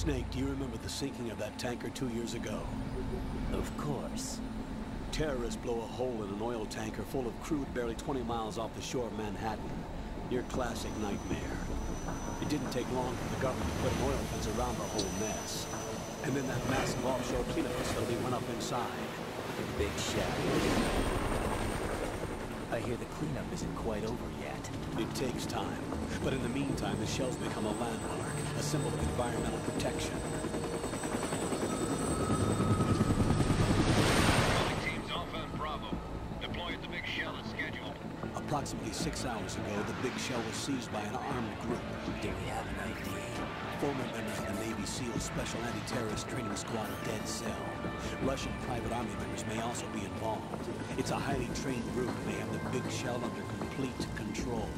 Snake, do you remember the sinking of that tanker 2 years ago? Of course. Terrorists blow a hole in an oil tanker full of crude barely 20 miles off the shore of Manhattan. Your classic nightmare. It didn't take long for the government to put an oil fence around the whole mess. And then that massive offshore cleanup facility went up inside. Big shell. I hear the cleanup isn't quite over yet. It takes time. But in the meantime, the shell's become a landmark, a symbol of environmental protection. Teams Alpha and Bravo. Deploy at the Big Shell as scheduled. Approximately 6 hours ago, the Big Shell was seized by an armed group. Do we have an ID? Former members of the Navy SEAL Special Anti-Terrorist Training Squad of Dead Cell. Russian private army members may also be involved. It's a highly trained group, and they have the Big Shell under complete control.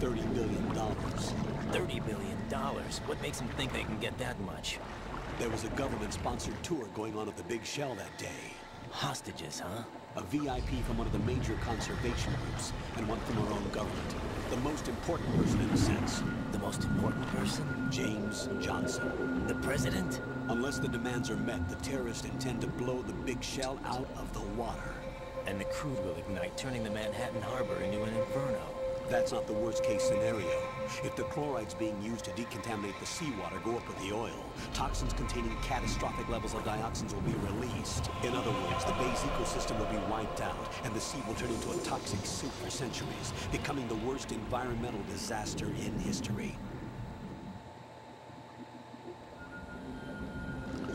$30 billion. $30 billion? What makes them think they can get that much? There was a government-sponsored tour going on at the Big Shell that day. Hostages, huh? A VIP from one of the major conservation groups, and one from our own government. The most important person in a sense. The most important person? James Johnson. The president? Unless the demands are met, the terrorists intend to blow the Big Shell out of the water. And the crude will ignite, turning the Manhattan Harbor into an inferno. That's not the worst-case scenario. If the chlorides being used to decontaminate the seawater go up with the oil, toxins containing catastrophic levels of dioxins will be released. In other words, the bay's ecosystem will be wiped out, and the sea will turn into a toxic soup for centuries, becoming the worst environmental disaster in history.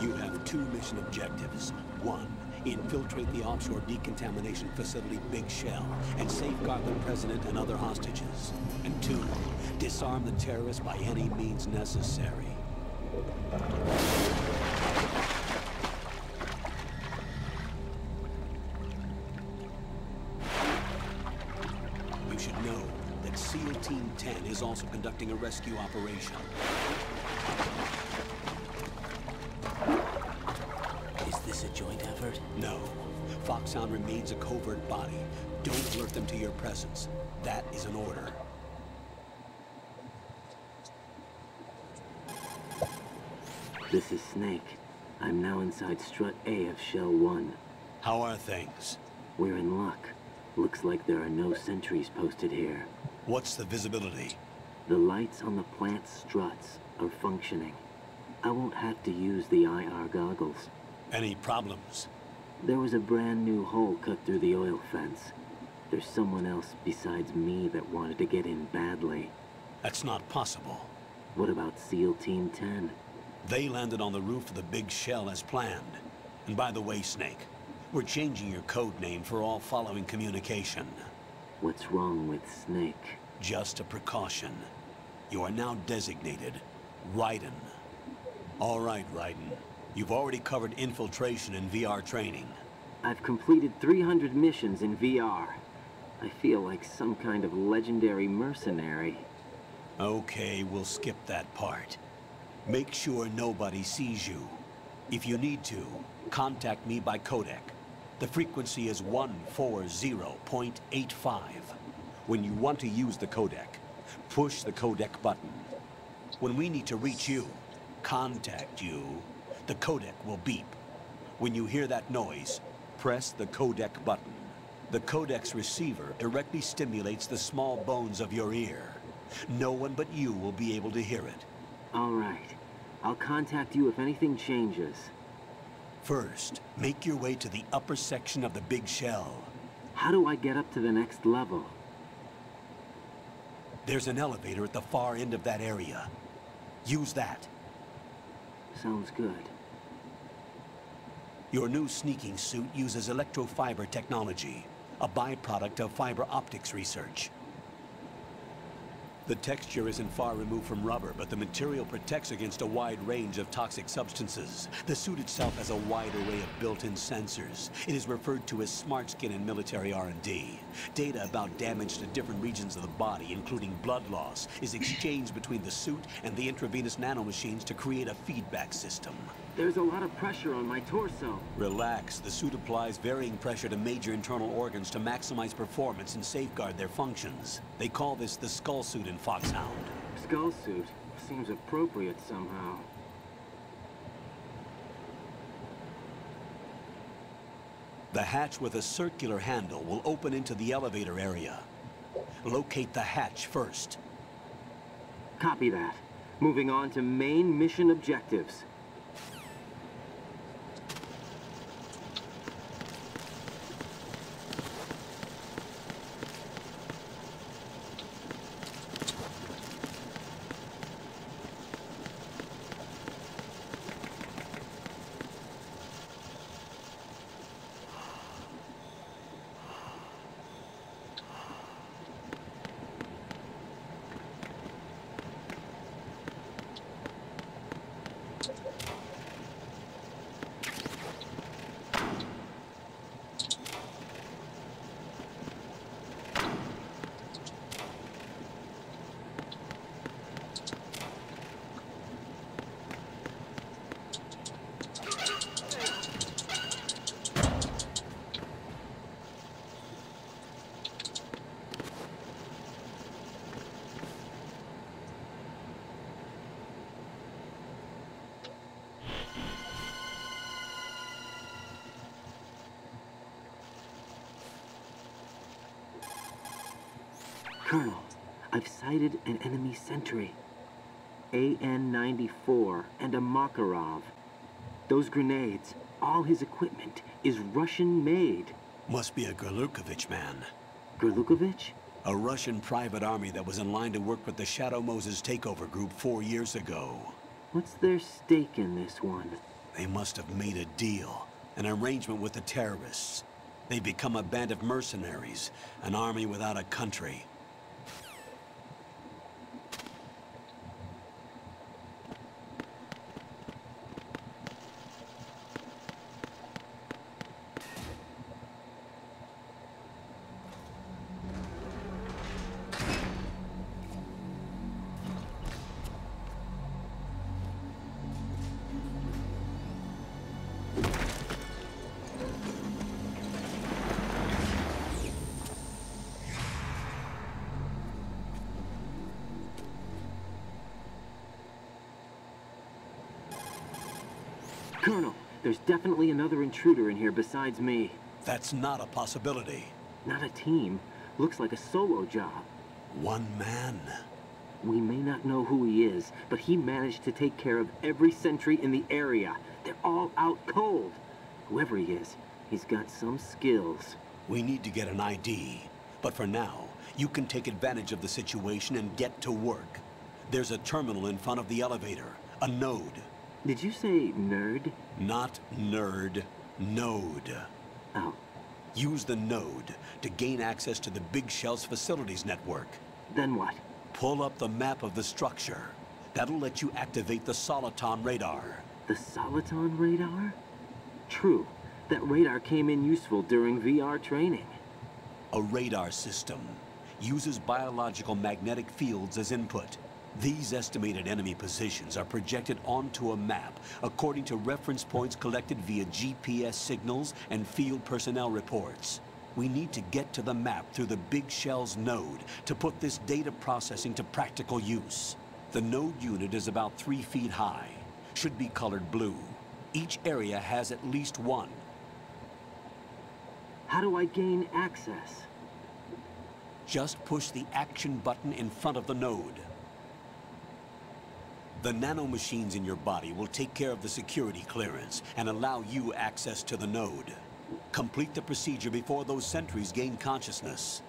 You have two mission objectives. One, infiltrate the offshore decontamination facility Big Shell and safeguard the president and other hostages. And two, disarm the terrorists by any means necessary. You should know that SEAL Team 10 is also conducting a rescue operation. Is this a joint effort? No. Foxhound remains a covert body. Don't alert them to your presence. That is an order. This is Snake. I'm now inside Strut A of Shell 1. How are things? We're in luck. Looks like there are no sentries posted here. What's the visibility? The lights on the plant's struts are functioning. I won't have to use the IR goggles. Any problems? There was a brand new hole cut through the oil fence. There's someone else besides me that wanted to get in badly. That's not possible. What about SEAL Team 10? They landed on the roof of the Big Shell as planned. And by the way, Snake, we're changing your code name for all following communication. What's wrong with Snake? Just a precaution. You are now designated Raiden. All right, Raiden. You've already covered infiltration and VR training. I've completed 300 missions in VR. I feel like some kind of legendary mercenary. Okay, we'll skip that part. Make sure nobody sees you. If you need to, contact me by codec. The frequency is 140.85. When you want to use the codec, push the codec button. When we need to reach you, contact you, the codec will beep. When you hear that noise, press the codec button. The codec's receiver directly stimulates the small bones of your ear. No one but you will be able to hear it. All right. I'll contact you if anything changes. First, make your way to the upper section of the Big Shell. How do I get up to the next level? There's an elevator at the far end of that area. Use that. Sounds good. Your new sneaking suit uses electrofiber technology, a byproduct of fiber optics research. The texture isn't far removed from rubber, but the material protects against a wide range of toxic substances. The suit itself has a wide array of built-in sensors. It is referred to as smart skin in military R&D. Data about damage to different regions of the body, including blood loss, is exchanged between the suit and the intravenous nanomachines to create a feedback system. There's a lot of pressure on my torso. Relax. The suit applies varying pressure to major internal organs to maximize performance and safeguard their functions. They call this the skull suit in Foxhound. Skull suit seems appropriate somehow. The hatch with a circular handle will open into the elevator area. Locate the hatch first. Copy that. Moving on to main mission objectives. Colonel, I've sighted an enemy sentry. AN-94 and a Makarov. Those grenades, all his equipment, is Russian-made. Must be a Gerlukovich man. Gerlukovich? A Russian private army that was in line to work with the Shadow Moses takeover group 4 years ago. What's their stake in this one? They must have made a deal, an arrangement with the terrorists. They've become a band of mercenaries, an army without a country. Colonel, there's definitely another intruder in here besides me. That's not a possibility. Not a team. Looks like a solo job. One man. We may not know who he is, but he managed to take care of every sentry in the area. They're all out cold. Whoever he is, he's got some skills. We need to get an ID. But for now, you can take advantage of the situation and get to work. There's a terminal in front of the elevator. A node. Did you say nerd? Not nerd. Node. Oh. Use the node to gain access to the Big Shell's facilities network. Then what? Pull up the map of the structure. That'll let you activate the Soliton radar. The Soliton radar? True. That radar came in useful during VR training. A radar system uses biological magnetic fields as input. These estimated enemy positions are projected onto a map according to reference points collected via GPS signals and field personnel reports. We need to get to the map through the Big Shell's node to put this data processing to practical use. The node unit is about 3 feet high, should be colored blue. Each area has at least one. How do I gain access? Just push the action button in front of the node. The nanomachines in your body will take care of the security clearance and allow you access to the node. Complete the procedure before those sentries gain consciousness.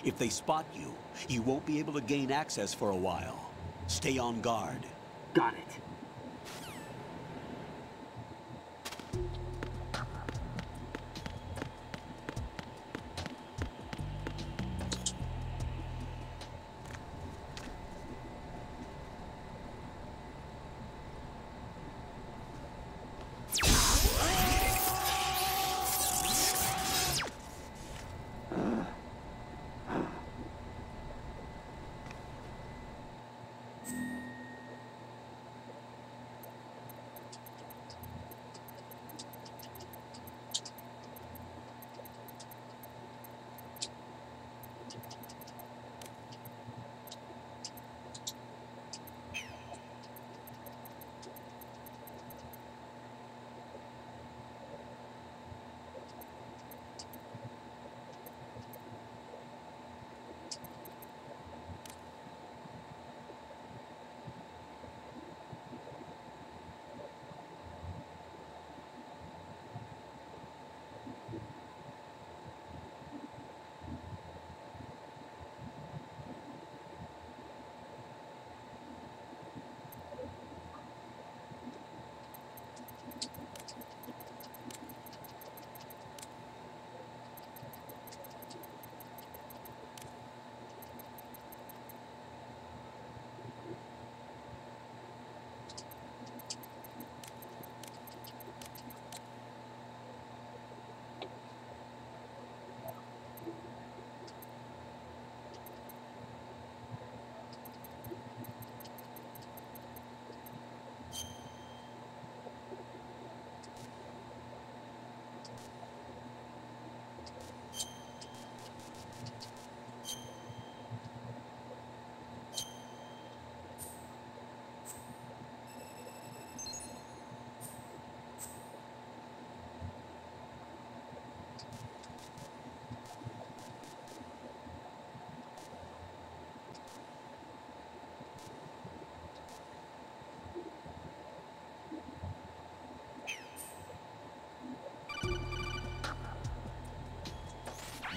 If they spot you, you won't be able to gain access for a while. Stay on guard. Got it.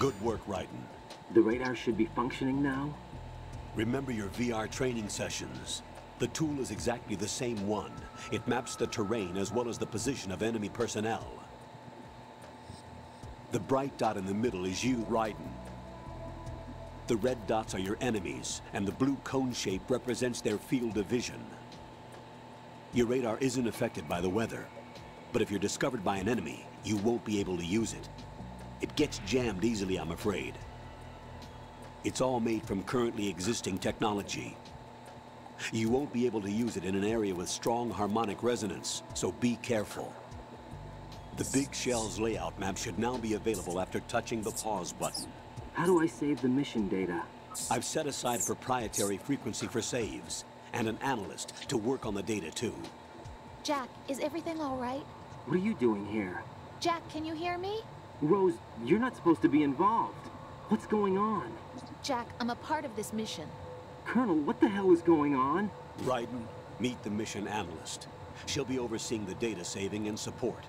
Good work, Raiden. The radar should be functioning now? Remember your VR training sessions. The tool is exactly the same one. It maps the terrain as well as the position of enemy personnel. The bright dot in the middle is you, Raiden. The red dots are your enemies, and the blue cone shape represents their field of vision. Your radar isn't affected by the weather, but if you're discovered by an enemy, you won't be able to use it. It gets jammed easily, I'm afraid. It's all made from currently existing technology. You won't be able to use it in an area with strong harmonic resonance, so be careful. The Big Shell's layout map should now be available after touching the pause button. How do I save the mission data? I've set aside a proprietary frequency for saves, and an analyst to work on the data too. Jack, is everything all right? What are you doing here? Jack, can you hear me? Rose, you're not supposed to be involved. What's going on? Jack, I'm a part of this mission. Colonel, what the hell is going on? Raiden, meet the mission analyst. She'll be overseeing the data saving and support.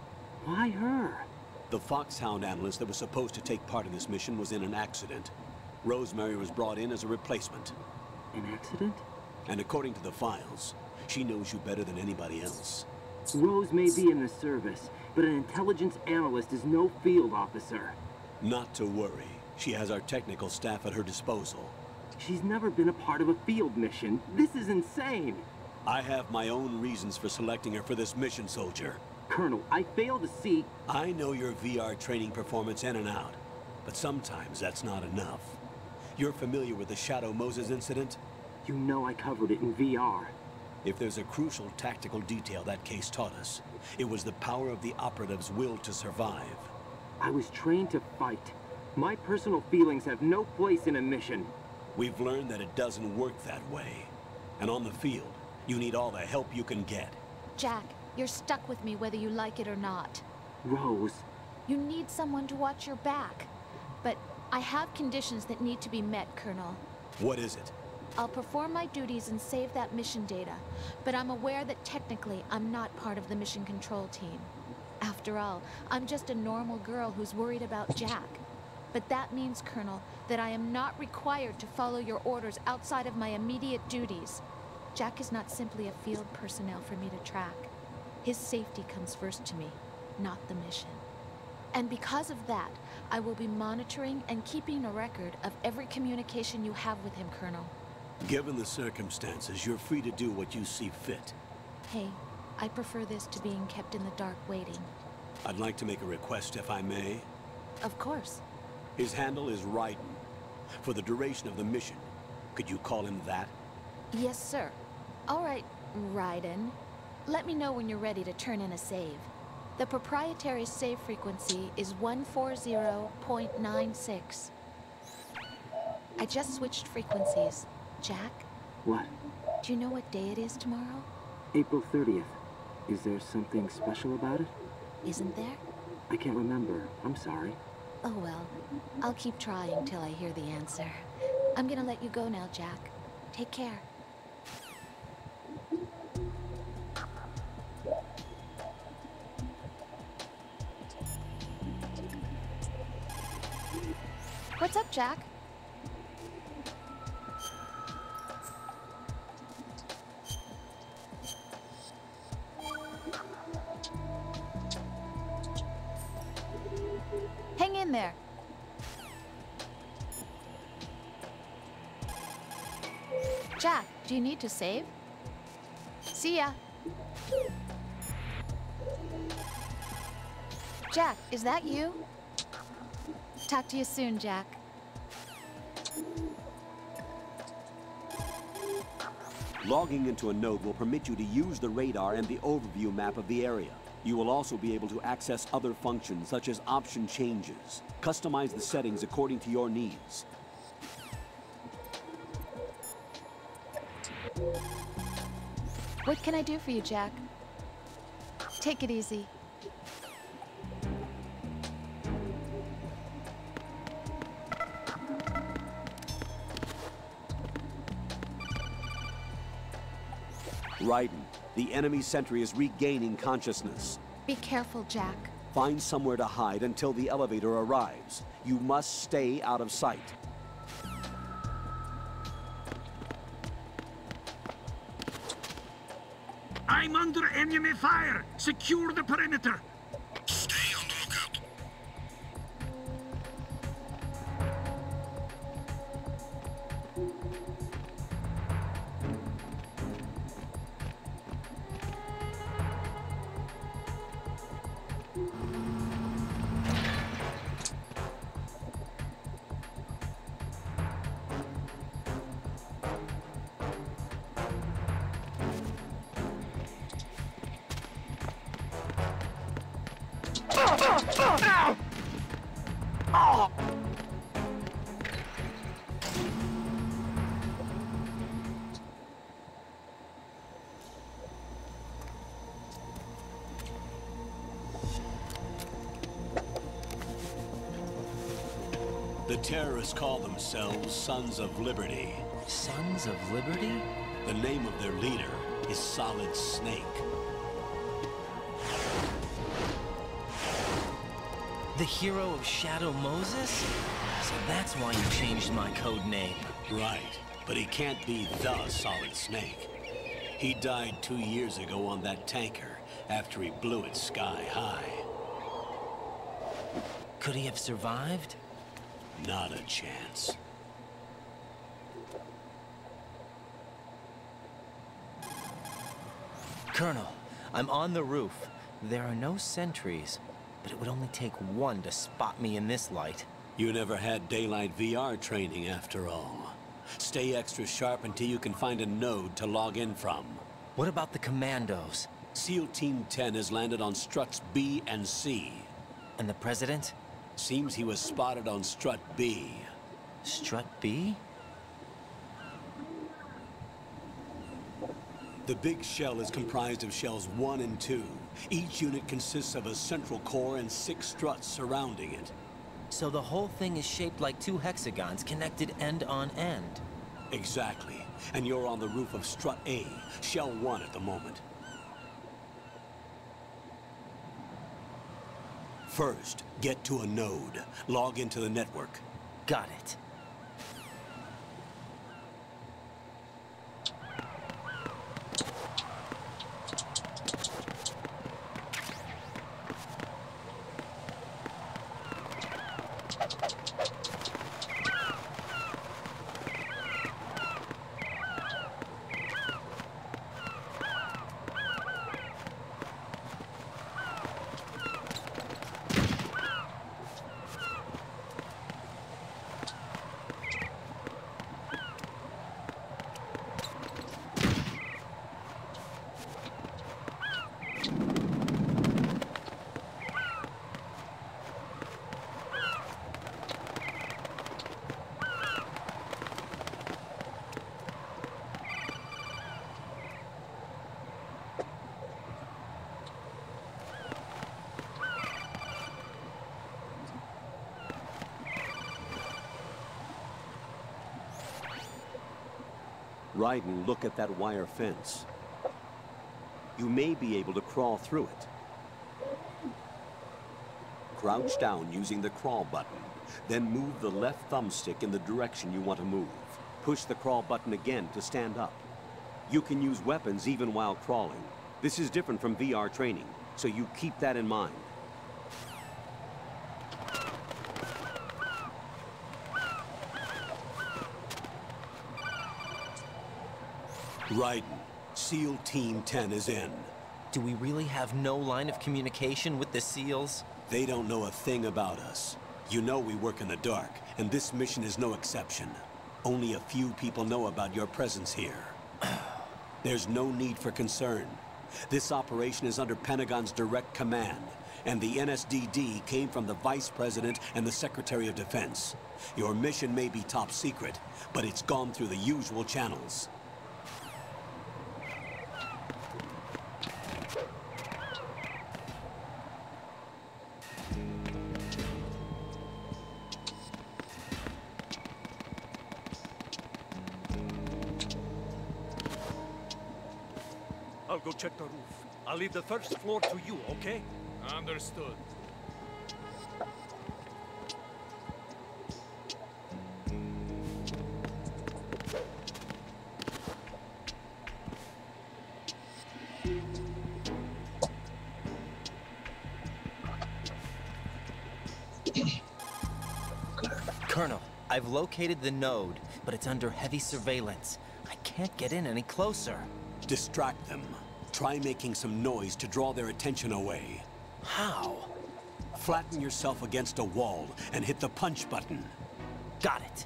Why her? The Foxhound analyst that was supposed to take part in this mission was in an accident. Rosemary was brought in as a replacement. An accident? And according to the files, she knows you better than anybody else. Rose may be in the service, but an intelligence analyst is no field officer. Not to worry. She has our technical staff at her disposal. She's never been a part of a field mission. This is insane. I have my own reasons for selecting her for this mission, soldier. Colonel, I fail to see... I know your VR training performance in and out, but sometimes that's not enough. You're familiar with the Shadow Moses incident? You know I covered it in VR. If there's a crucial tactical detail that case taught us, it was the power of the operative's will to survive. I was trained to fight. My personal feelings have no place in a mission. We've learned that it doesn't work that way. And on the field, you need all the help you can get. Jack, you're stuck with me whether you like it or not. Rose. You need someone to watch your back. But I have conditions that need to be met, Colonel. What is it? I'll perform my duties and save that mission data, but I'm aware that technically I'm not part of the mission control team. After all, I'm just a normal girl who's worried about Jack. But that means, Colonel, that I am not required to follow your orders outside of my immediate duties. Jack is not simply a field personnel for me to track. His safety comes first to me, not the mission. And because of that, I will be monitoring and keeping a record of every communication you have with him, Colonel. Given the circumstances, you're free to do what you see fit. Hey, I prefer this to being kept in the dark waiting. I'd like to make a request, if I may. Of course. His handle is Raiden. For the duration of the mission, could you call him that? Yes, sir. All right, Raiden. Let me know when you're ready to turn in a save. The proprietary save frequency is 140.96. I just switched frequencies. Jack? What? Do you know what day it is tomorrow? April 30th. Is there something special about it? Isn't there? I can't remember. I'm sorry. Oh well. I'll keep trying till I hear the answer. I'm gonna let you go now, Jack. Take care. What's up, Jack? Hang in there. Jack, do you need to save? See ya. Jack, is that you? Talk to you soon, Jack. Logging into a node will permit you to use the radar and the overview map of the area. You will also be able to access other functions such as option changes. Customize the settings according to your needs. What can I do for you, Jack? Take it easy. Raiden, the enemy sentry is regaining consciousness. Be careful, Jack. Find somewhere to hide until the elevator arrives. You must stay out of sight. I'm under enemy fire! Secure the perimeter! Stay on the lookout. The terrorists call themselves Sons of Liberty. Sons of Liberty? The name of their leader is Solid Snake. The hero of Shadow Moses? So that's why you changed my code name. Right, but he can't be the Solid Snake. He died 2 years ago on that tanker after he blew it sky high. Could he have survived? Not a chance. Colonel, I'm on the roof. There are no sentries, but it would only take one to spot me in this light. You never had daylight VR training after all. Stay extra sharp until you can find a node to log in from. What about the commandos? SEAL Team 10 has landed on struts B and C. And the president? Seems he was spotted on strut B. Strut B? The big shell is comprised of shells 1 and 2. Each unit consists of a central core and 6 struts surrounding it. So the whole thing is shaped like 2 hexagons connected end on end. Exactly. And you're on the roof of strut A, shell 1 at the moment. First, get to a node. Log into the network. Got it. Ride and look at that wire fence. You may be able to crawl through it. Crouch down using the crawl button. Then move the left thumbstick in the direction you want to move. Push the crawl button again to stand up. You can use weapons even while crawling. This is different from VR training, so you keep that in mind. Raiden, SEAL Team 10 is in. Do we really have no line of communication with the SEALs? They don't know a thing about us. You know we work in the dark, and this mission is no exception. Only a few people know about your presence here. There's no need for concern. This operation is under Pentagon's direct command, and the NSDD came from the Vice President and the Secretary of Defense. Your mission may be top secret, but it's gone through the usual channels. I'll go check the roof. I'll leave the first floor to you, okay? Understood. Colonel, I've located the node, but it's under heavy surveillance. I can't get in any closer. Distract them. Try making some noise to draw their attention away. How? Flatten yourself against a wall and hit the punch button. Got it.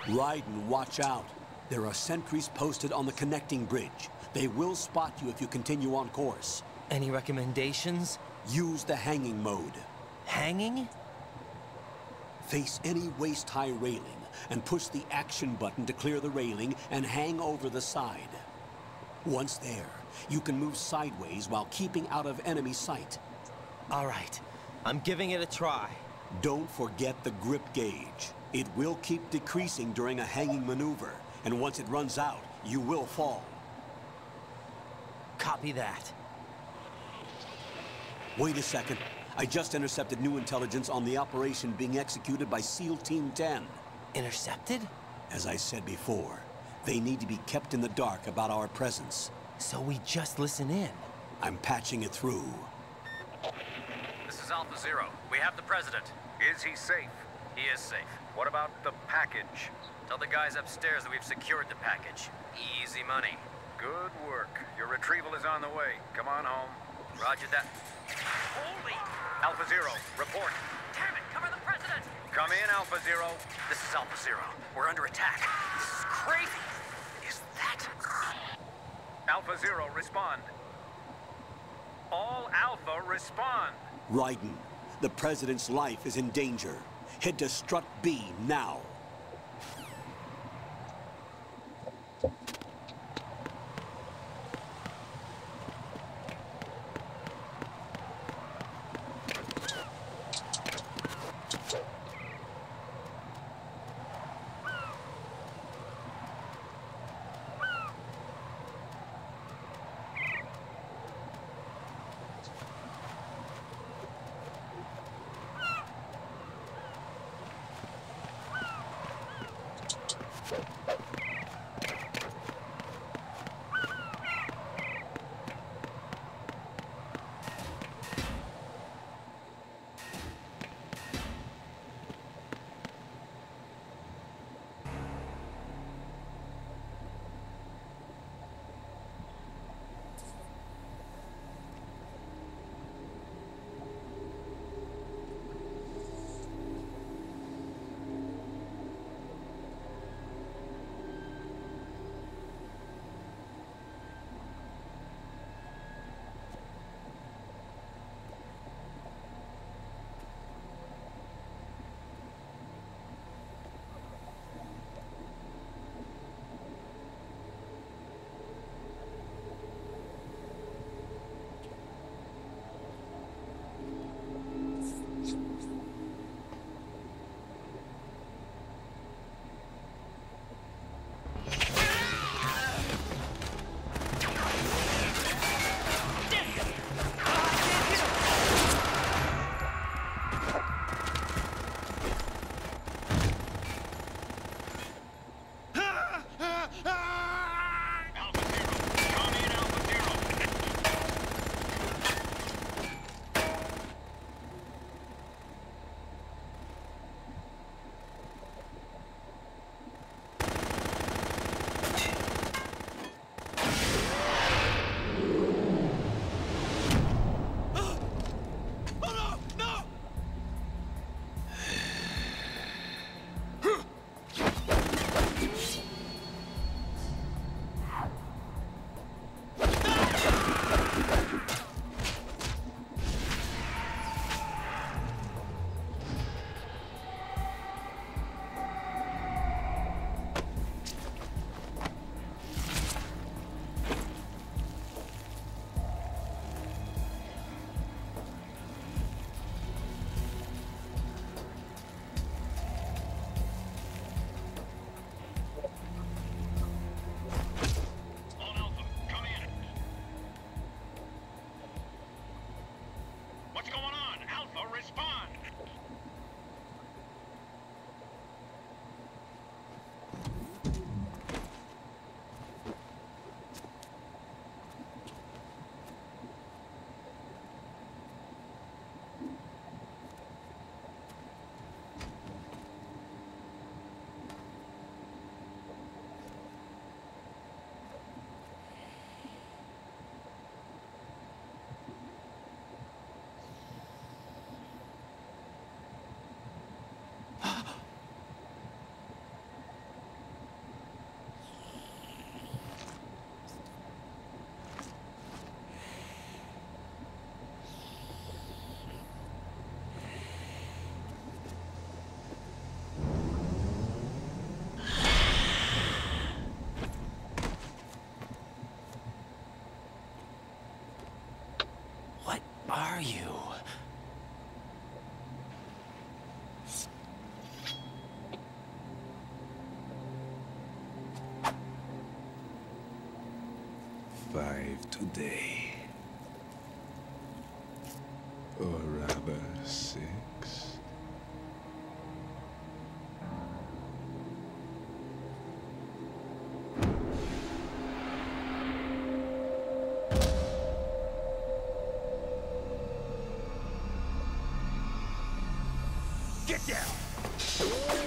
Raiden, watch out. There are sentries posted on the connecting bridge. They will spot you if you continue on course. Any recommendations? Use the hanging mode. Hanging? Face any waist-high railing and push the action button to clear the railing and hang over the side. Once there, you can move sideways while keeping out of enemy sight. All right, I'm giving it a try. Don't forget the grip gauge. It will keep decreasing during a hanging maneuver, and once it runs out, you will fall. Copy that. Wait a second. I just intercepted new intelligence on the operation being executed by SEAL Team 10. Intercepted? As I said before, they need to be kept in the dark about our presence. So we just listen in. I'm patching it through. This is Alpha Zero. We have the President. Is he safe? He is safe. What about the package? Tell the guys upstairs that we've secured the package. Easy money. Good work. Your retrieval is on the way. Come on home. Roger that. Holy! Alpha Zero, report. Damn it, cover the President! Come in, Alpha Zero. This is Alpha Zero. We're under attack. This is crazy. Is that... Alpha Zero, respond. All Alpha, respond. Raiden, the President's life is in danger. Head to Strut B now. are you? Five today. Or rather, 6. Get down!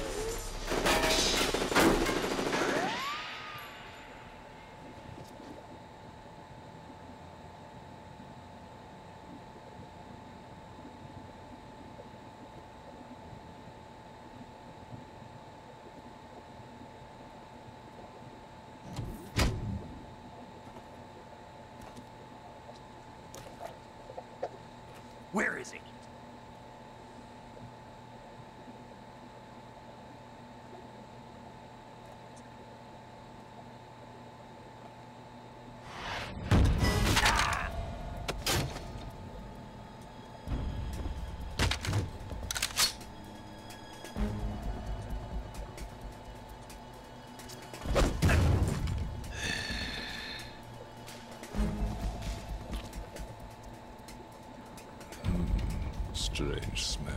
Where is he? Strange smell.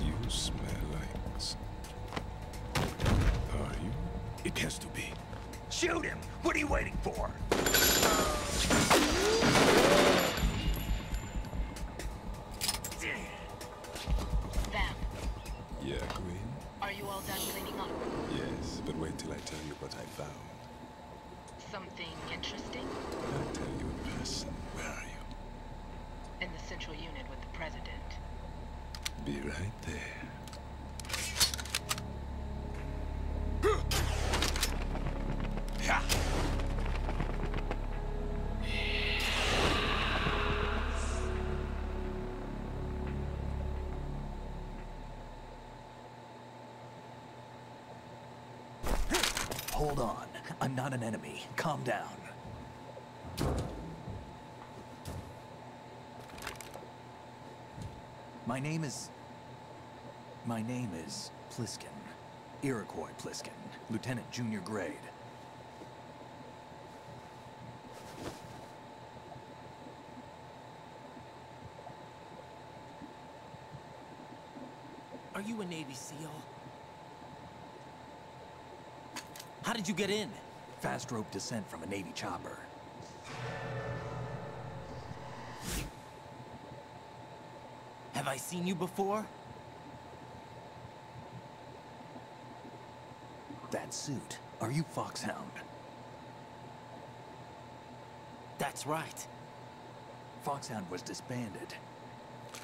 You smell like... Are you? It has to be. Shoot him! What are you waiting for? Vam, Yeah, Queen? are you all done cleaning up? Yes, but wait till I tell you what I found. Something interesting? I'll tell you in person. Where are you? In the central unit with the president. Be right there. Yeah. Hold on. I'm not an enemy. Calm down. My name is Pliskin. Iroquois Pliskin. Lieutenant Junior Grade. Are you a Navy SEAL? How did you get in? Fast rope descent from a Navy chopper. Have I seen you before? That suit. Are you Foxhound? That's right. Foxhound was disbanded.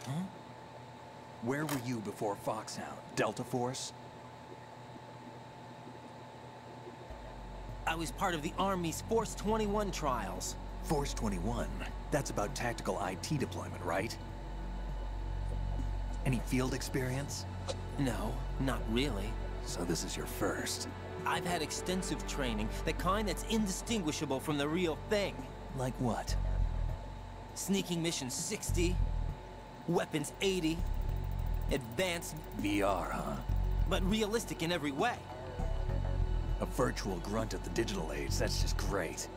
Huh? Where were you before Foxhound? Delta Force? I was part of the Army's Force 21 trials. Force 21? That's about tactical IT deployment, right? Any field experience? No, not really. So this is your first. I've had extensive training, the kind that's indistinguishable from the real thing. Like what? Sneaking mission 60, weapons 80, advanced, VR, huh? but realistic in every way. A virtual grunt at the digital age, that's just great.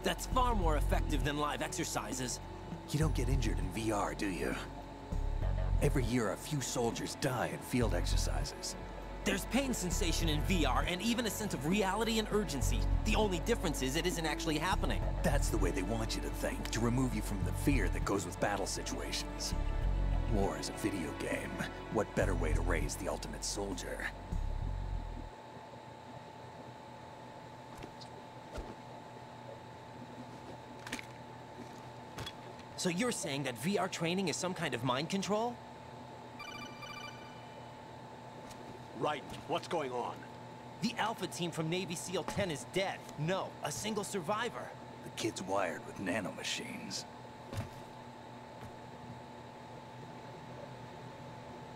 That's far more effective than live exercises. You don't get injured in VR, do you? Every year, a few soldiers die in field exercises. There's pain sensation in VR and even a sense of reality and urgency. The only difference is it isn't actually happening. That's the way they want you to think, to remove you from the fear that goes with battle situations. War is a video game. What better way to raise the ultimate soldier? So you're saying that VR training is some kind of mind control? Right. What's going on? The Alpha team from Navy SEAL 10 is dead. No, a single survivor. The kid's wired with nanomachines.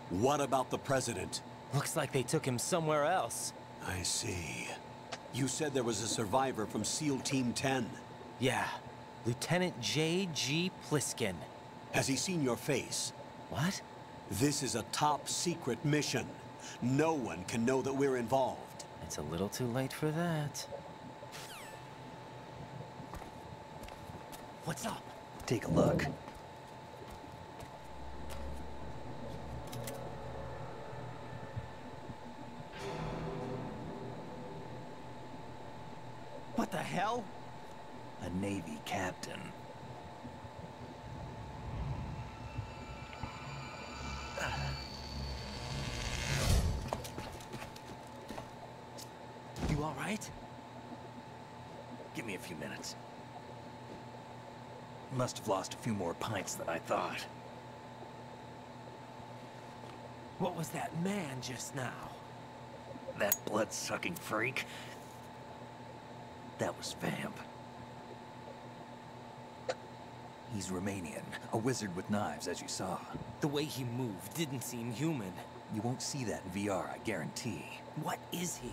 What about the president? Looks like they took him somewhere else. I see. You said there was a survivor from SEAL Team 10. Yeah. Lieutenant J.G. Pliskin. Has he seen your face? What? This is a top-secret mission. No one can know that we're involved. It's a little too late for that. What's up? Take a look. What the hell? A Navy captain. You all right? Give me a few minutes. Must have lost a few more pints than I thought. What was that man just now? That blood-sucking freak. That was Vamp. He's Romanian, a wizard with knives, as you saw. The way he moved didn't seem human. You won't see that in VR, I guarantee. What is he?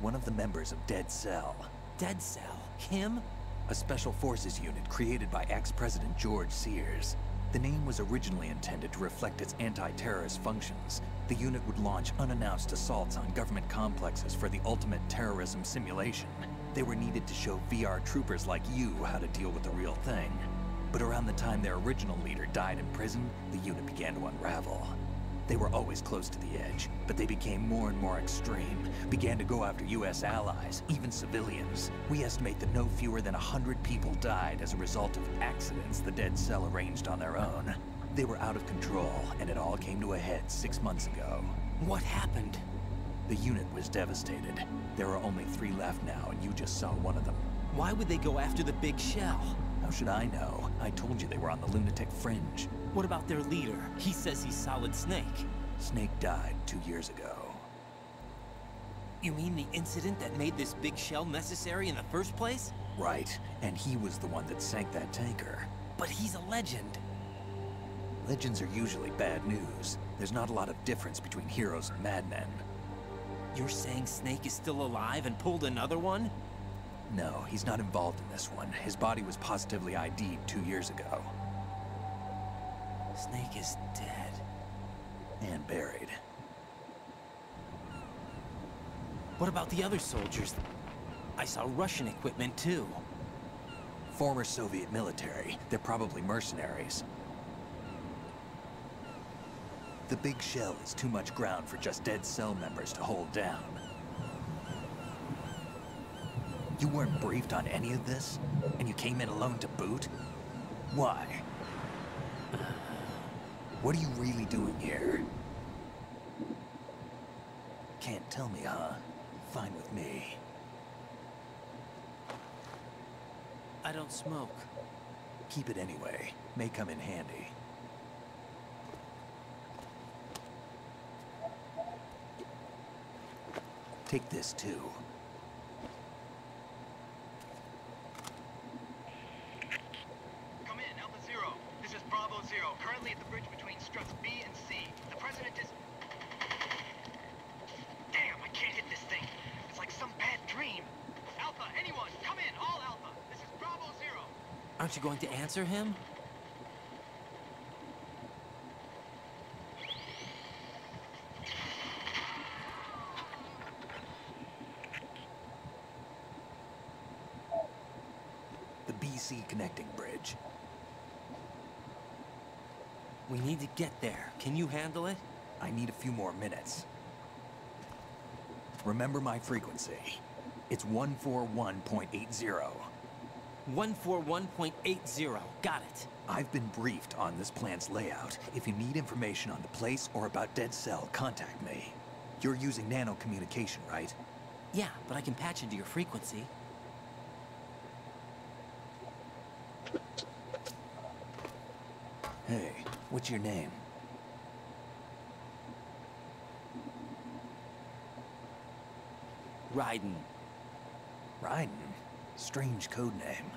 One of the members of Dead Cell. Dead Cell? Him? A special forces unit created by ex-President George Sears. The name was originally intended to reflect its anti-terrorist functions. The unit would launch unannounced assaults on government complexes for the ultimate terrorism simulation. They were needed to show VR troopers like you how to deal with the real thing. But around the time their original leader died in prison, the unit began to unravel. They were always close to the edge, but they became more and more extreme, began to go after US allies, even civilians. We estimate that no fewer than 100 people died as a result of accidents the Dead Cell arranged on their own. They were out of control, and it all came to a head 6 months ago. What happened? The unit was devastated. There are only 3 left now, and you just saw one of them. Why would they go after the big shell? How should I know? I told you they were on the lunatic fringe. What about their leader? He says he's Solid Snake. Snake died 2 years ago. You mean the incident that made this big shell necessary in the first place? Right, and he was the one that sank that tanker. But he's a legend. Legends are usually bad news. There's not a lot of difference between heroes and madmen. You're saying Snake is still alive and pulled another one? No, he's not involved in this one. His body was positively ID'd 2 years ago. Snake is dead. And buried. What about the other soldiers? I saw Russian equipment too. Former Soviet military. They're probably mercenaries. The big shell is too much ground for just Dead Cell members to hold down. You weren't briefed on any of this? And you came in alone to boot? Why? What are you really doing here? Can't tell me, huh? Fine with me. I don't smoke. Keep it anyway. May come in handy. Take this too. Come in, Alpha Zero. This is Bravo Zero, currently at the bridge between struts B and C. The President is... Damn, I can't hit this thing. It's like some bad dream. Alpha, anyone, come in, all Alpha. This is Bravo Zero. Aren't you going to answer him? The BC connecting bridge. We need to get there. Can you handle it? I need a few more minutes. Remember my frequency. It's 141.80. 141.80. Got it. I've been briefed on this plan's layout. If you need information on the place or about Dead Cell, contact me. You're using nano communication, right? Yeah, but I can patch into your frequency. Hey, what's your name? Raiden. Raiden? Strange code name.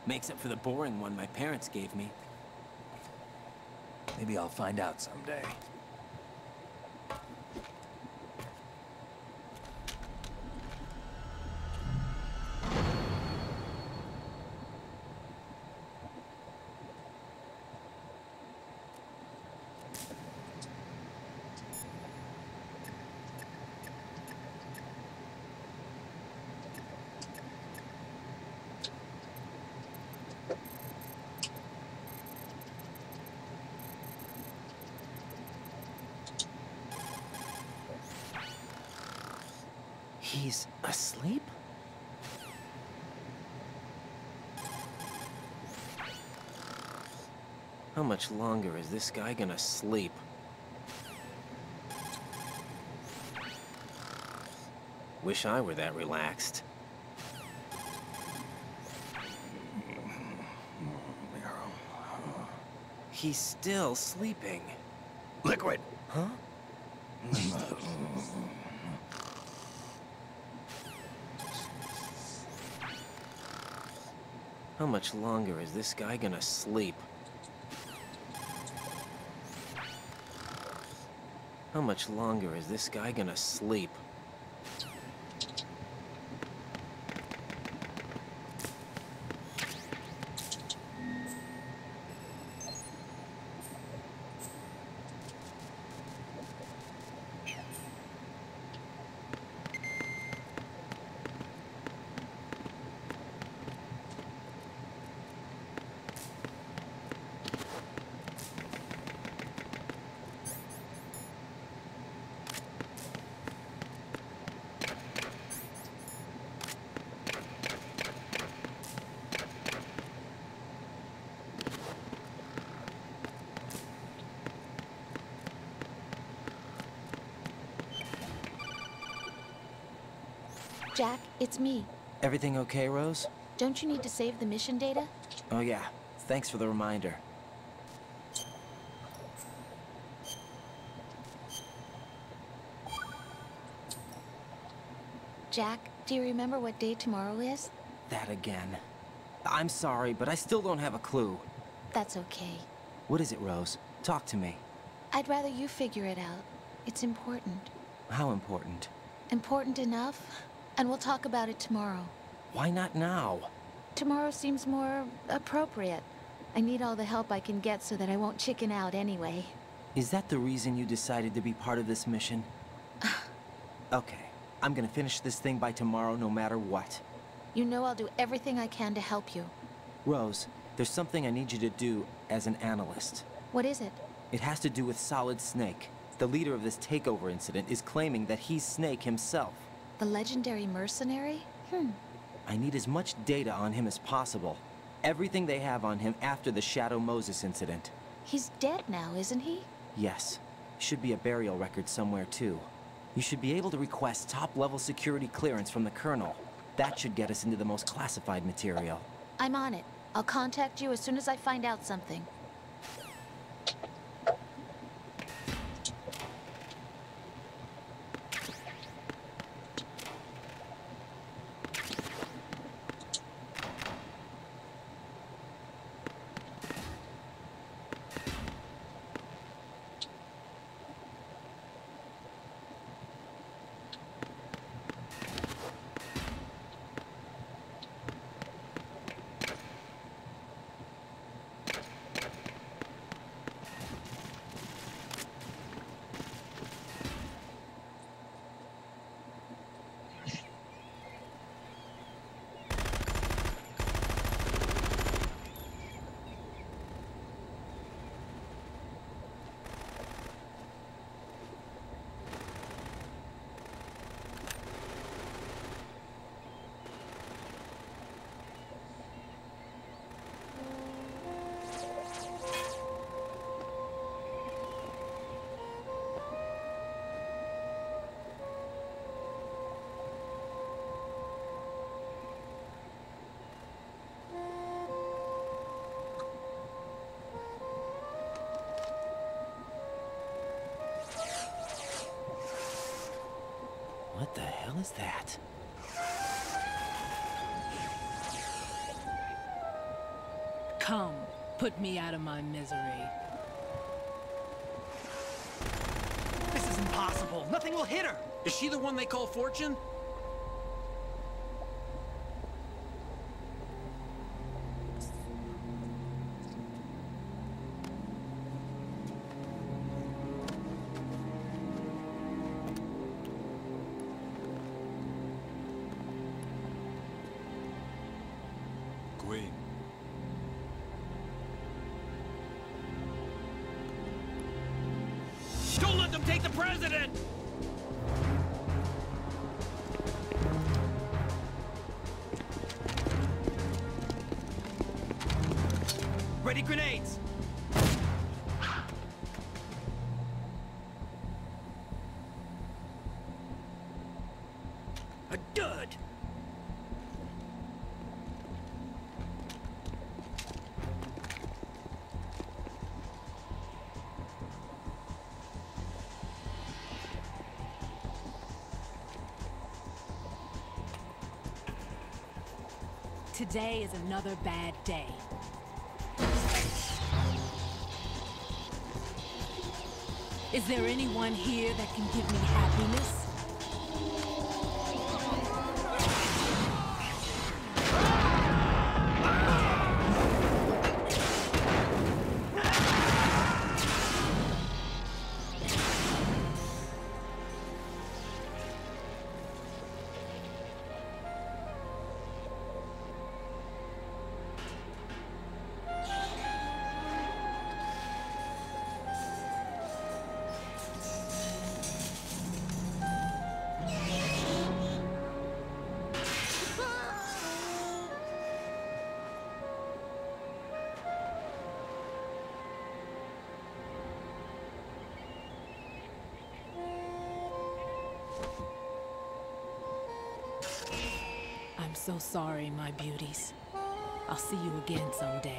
Makes up for the boring one my parents gave me. Maybe I'll find out someday. He's asleep? How much longer is this guy gonna sleep? Wish I were that relaxed. He's still sleeping. Liquid! Huh? How much longer is this guy gonna sleep? How much longer is this guy gonna sleep? Jack, it's me. Everything okay, Rose? Don't you need to save the mission data? Oh yeah, thanks for the reminder. Jack, do you remember what day tomorrow is? That again. I'm sorry, but I still don't have a clue. That's okay. What is it, Rose? Talk to me. I'd rather you figure it out. It's important. How important? Important enough, and we'll talk about it tomorrow. Why not now? Tomorrow seems more appropriate. I need all the help I can get so that I won't chicken out anyway. Is that the reason you decided to be part of this mission? Okay, I'm gonna finish this thing by tomorrow no matter what. You know I'll do everything I can to help you. Rose, there's something I need you to do as an analyst. What is it? It has to do with Solid Snake. The leader of this takeover incident is claiming that he's Snake himself. The legendary mercenary? I need as much data on him as possible. Everything they have on him after the Shadow Moses incident. He's dead now, isn't he? Yes. Should be a burial record somewhere, too. You should be able to request top-level security clearance from the Colonel. That should get us into the most classified material. I'm on it. I'll contact you as soon as I find out something. What the hell is that? Come, put me out of my misery. This is impossible. Nothing will hit her. Is she the one they call Fortune? Queen. Don't let them take the president! Ready grenades! A dud! Today is another bad day. Is there anyone here that can give me happiness? I'm so sorry, my beauties. I'll see you again someday.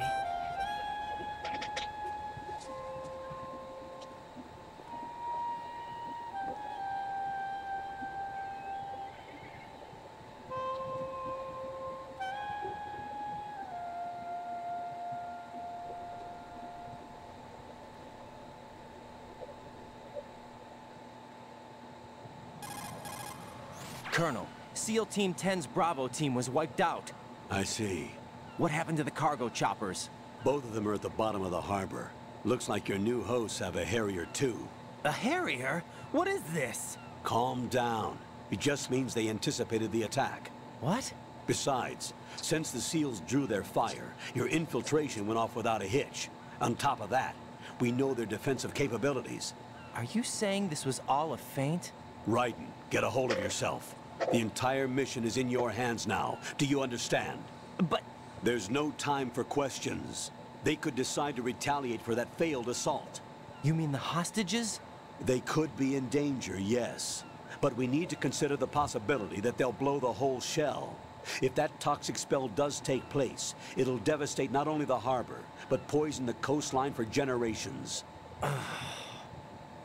Colonel, SEAL Team 10's Bravo team was wiped out. I see. What happened to the cargo choppers? Both of them are at the bottom of the harbor. Looks like your new hosts have a Harrier too. A Harrier? What is this? Calm down. It just means they anticipated the attack. What? Besides, since the SEALs drew their fire, your infiltration went off without a hitch. On top of that, we know their defensive capabilities. Are you saying this was all a feint? Raiden, get a hold of yourself. The entire mission is in your hands now. Do you understand? But... There's no time for questions. They could decide to retaliate for that failed assault. You mean the hostages? They could be in danger, yes. But we need to consider the possibility that they'll blow the whole shell. If that toxic spell does take place, it'll devastate not only the harbor, but poison the coastline for generations.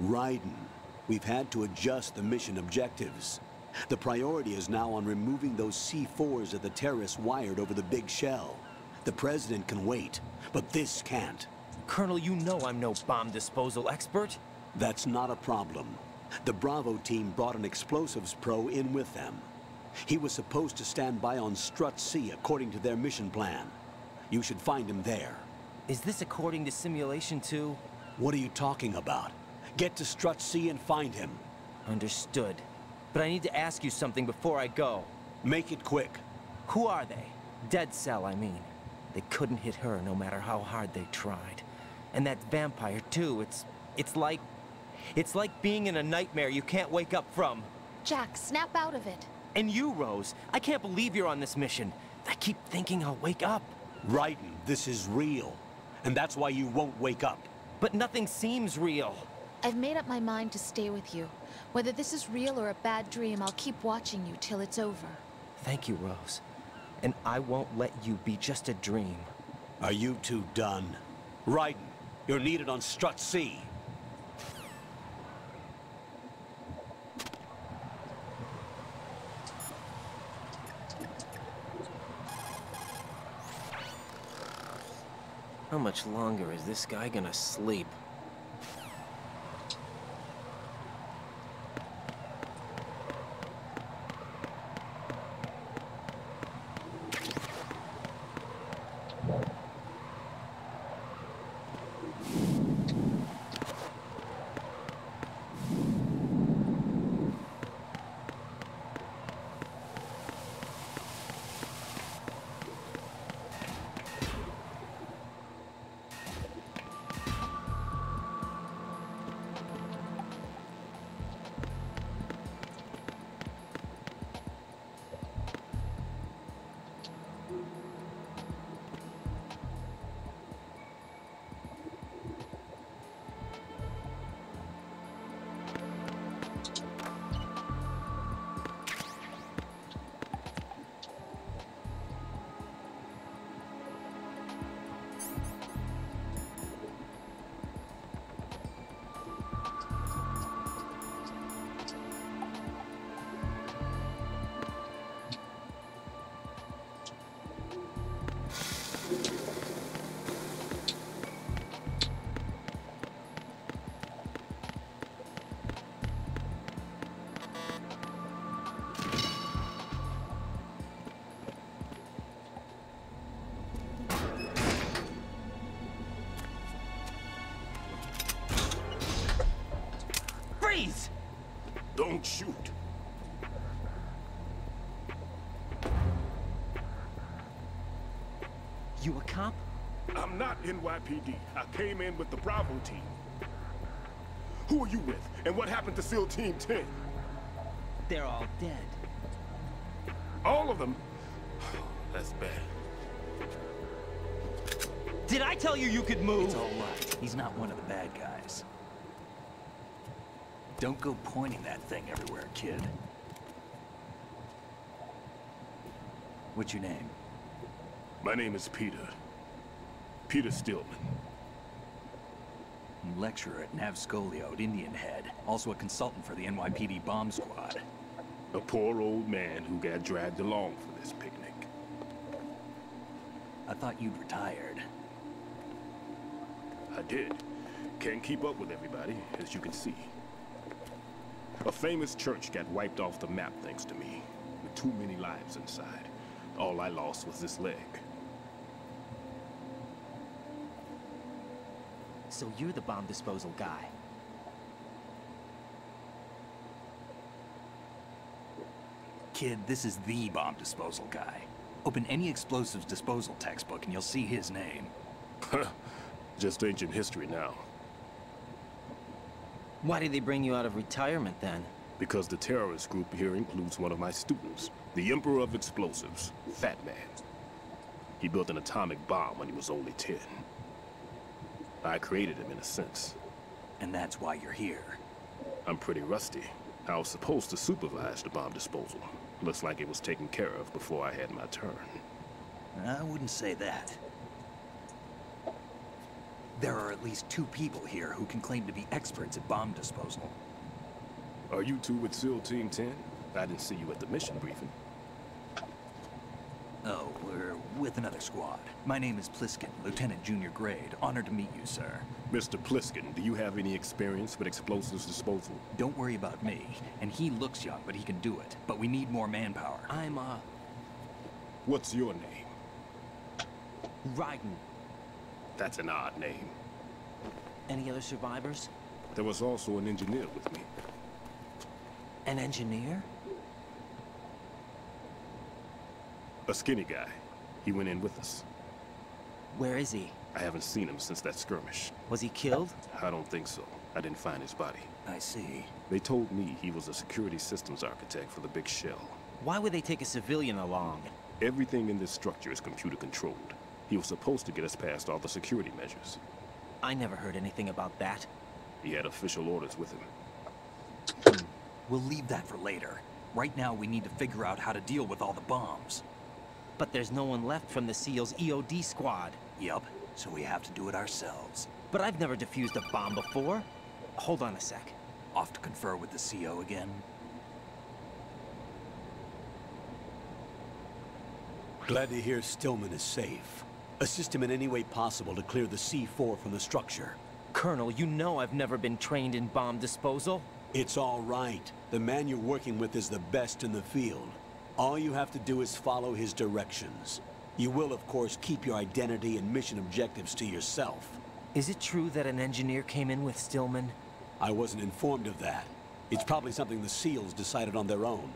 Raiden, we've had to adjust the mission objectives. The priority is now on removing those C4s that the terrorists wired over the big shell. The President can wait, but this can't. Colonel, you know I'm no bomb disposal expert. That's not a problem. The Bravo team brought an explosives pro in with them. He was supposed to stand by on Strut C according to their mission plan. You should find him there. Is this according to simulation too? What are you talking about? Get to Strut C and find him. Understood. But I need to ask you something before I go. Make it quick. Who are they? Dead Cell, I mean. They couldn't hit her no matter how hard they tried. And that vampire too, it's like being in a nightmare you can't wake up from. Jack, snap out of it. And you, Rose, I can't believe you're on this mission. I keep thinking I'll wake up. Raiden, this is real. And that's why you won't wake up. But nothing seems real. I've made up my mind to stay with you. Whether this is real or a bad dream, I'll keep watching you till it's over. Thank you, Rose. And I won't let you be just a dream. Are you two done? Raiden, you're needed on Strut C. How much longer is this guy gonna sleep? Don't shoot. You a cop? I'm not NYPD. I came in with the Bravo team. Who are you with? And what happened to SEAL Team 10? They're all dead. All of them? That's bad. Did I tell you you could move? It's all right. He's not one of the bad guys. Don't go pointing that thing everywhere, kid. What's your name? My name is Peter. Peter Stillman. Lecturer at Nav Scolio at Indian Head. Also a consultant for the NYPD bomb squad. A poor old man who got dragged along for this picnic. I thought you'd retired. I did. Can't keep up with everybody, as you can see. A famous church got wiped off the map thanks to me, with too many lives inside. All I lost was this leg. So you're the bomb disposal guy. Kid, this is the bomb disposal guy. Open any explosives disposal textbook and you'll see his name. Just ancient history now. Why did they bring you out of retirement then? Because the terrorist group here includes one of my students, the Emperor of Explosives, Fat Man. He built an atomic bomb when he was only 10. I created him in a sense. And that's why you're here. I'm pretty rusty. I was supposed to supervise the bomb disposal. Looks like it was taken care of before I had my turn. I wouldn't say that. There are at least 2 people here who can claim to be experts at bomb disposal. Are you two with SEAL Team 10? I didn't see you at the mission briefing. Oh, we're with another squad. My name is Pliskin, Lieutenant Junior Grade. Honored to meet you, sir. Mr. Pliskin, do you have any experience with explosives disposal? Don't worry about me. And he looks young, but he can do it. But we need more manpower. I'm, What's your name? Raiden. That's an odd name. Any other survivors? There was also an engineer with me. An engineer? A skinny guy. He went in with us. Where is he? I haven't seen him since that skirmish. Was he killed? I don't think so. I didn't find his body. I see. They told me he was a security systems architect for the big shell. Why would they take a civilian along? Everything in this structure is computer controlled. He was supposed to get us past all the security measures. I never heard anything about that. He had official orders with him. We'll leave that for later. Right now, we need to figure out how to deal with all the bombs. But there's no one left from the SEAL's EOD squad. Yup, so we have to do it ourselves. But I've never defused a bomb before. Hold on a sec. Off to confer with the CO again? Glad to hear Stillman is safe. Assist him in any way possible to clear the C4 from the structure. Colonel, you know I've never been trained in bomb disposal. It's all right. The man you're working with is the best in the field. All you have to do is follow his directions. You will, of course, keep your identity and mission objectives to yourself. Is it true that an engineer came in with Stillman? I wasn't informed of that. It's probably something the SEALs decided on their own.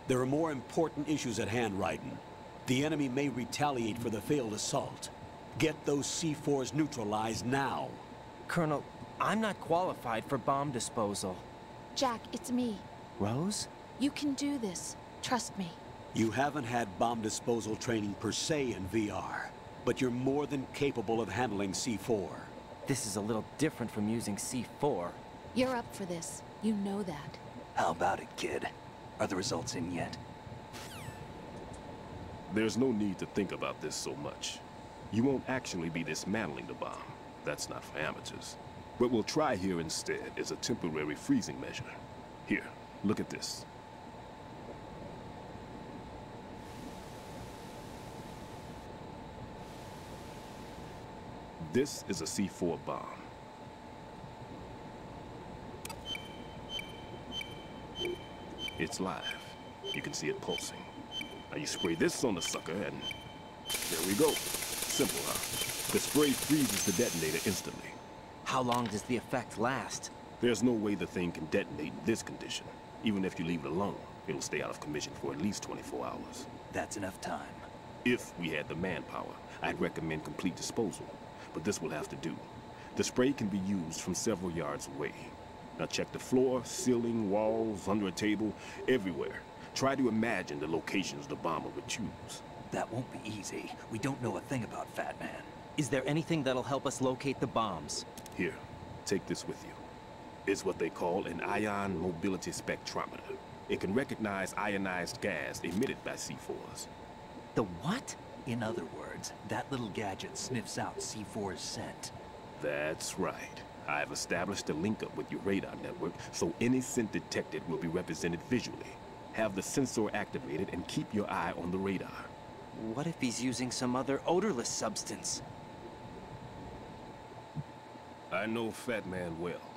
There are more important issues at hand, Raiden. The enemy may retaliate for the failed assault. Get those C4s neutralized now. Colonel, I'm not qualified for bomb disposal. Jack, it's me. Rose? You can do this. Trust me. You haven't had bomb disposal training per se in VR, but you're more than capable of handling C4. This is a little different from using C4. You're up for this. You know that. How about it, kid? Are the results in yet? There's no need to think about this so much. You won't actually be dismantling the bomb. That's not for amateurs. What we'll try here instead is a temporary freezing measure. Here, look at this. This is a C4 bomb. It's live. You can see it pulsing. Now you spray this on the sucker and there we go. Simple, huh? The spray freezes the detonator instantly. How long does the effect last? There's no way the thing can detonate in this condition. Even if you leave it alone, it'll stay out of commission for at least 24 hours. That's enough time. If we had the manpower, I'd recommend complete disposal. But this will have to do. The spray can be used from several yards away. Now check the floor, ceiling, walls, under a table, everywhere. Try to imagine the locations the bomber would choose. That won't be easy. We don't know a thing about Fat Man. Is there anything that'll help us locate the bombs? Here, take this with you. It's what they call an ion mobility spectrometer. It can recognize ionized gas emitted by C4s. The what? In other words, that little gadget sniffs out C4's scent. That's right. I've established a link up with your radar network, so any scent detected will be represented visually. Have the sensor activated and keep your eye on the radar. What if he's using some other odorless substance? I know Fat Man well.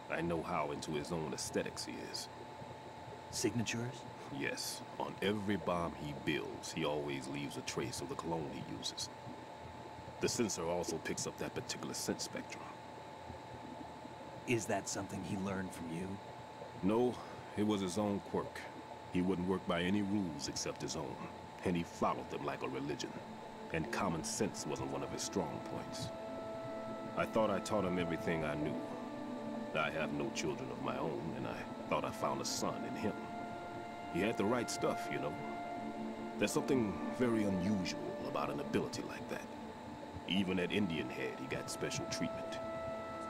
I know how into his own aesthetics he is. Signatures? Yes. On every bomb he builds, he always leaves a trace of the cologne he uses. The sensor also picks up that particular scent spectrum. Is that something he learned from you? No, it was his own quirk. He wouldn't work by any rules except his own, and he followed them like a religion. And common sense wasn't one of his strong points. I thought I taught him everything I knew. I have no children of my own, and I thought I found a son in him. He had the right stuff, you know. There's something very unusual about an ability like that. Even at Indian Head, he got special treatment.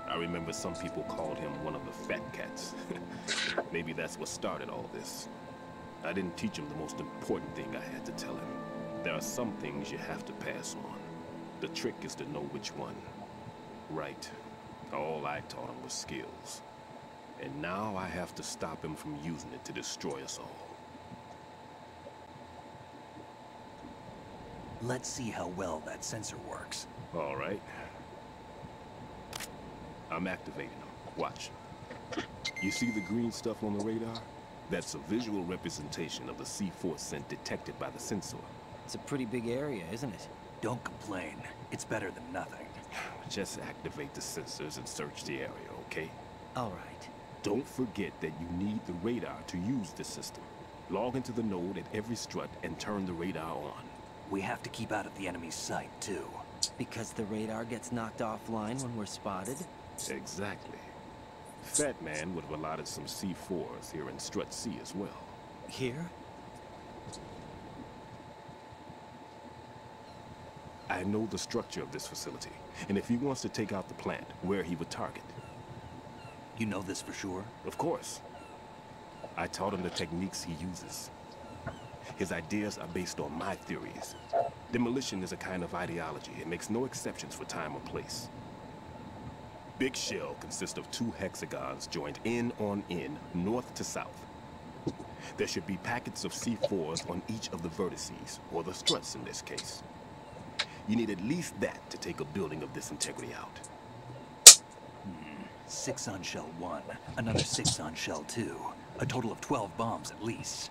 I remember some people called him one of the fat cats. Maybe that's what started all this. I didn't teach him the most important thing I had to tell him. There are some things you have to pass on. The trick is to know which one. Right. All I taught him was skills. And now I have to stop him from using it to destroy us all. Let's see how well that sensor works. All right. I'm activating them. Watch. You see the green stuff on the radar? That's a visual representation of the C4 scent detected by the sensor. It's a pretty big area, isn't it? Don't complain. It's better than nothing. Just activate the sensors and search the area, okay? All right. Don't forget that you need the radar to use this system. Log into the node at every strut and turn the radar on. We have to keep out of the enemy's sight, too. Because the radar gets knocked offline when we're spotted? Exactly. Fat Man would have allotted some C4s here in Strut C as well. Here? I know the structure of this facility, and if he wants to take out the plant, where he would target. You know this for sure? Of course. I taught him the techniques he uses. His ideas are based on my theories. Demolition is a kind of ideology. It makes no exceptions for time or place. Big shell consists of 2 hexagons joined end on end, north to south. There should be packets of C4s on each of the vertices, or the struts in this case. You need at least that to take a building of this integrity out. 6 on shell 1, another 6 on shell 2. A total of 12 bombs at least.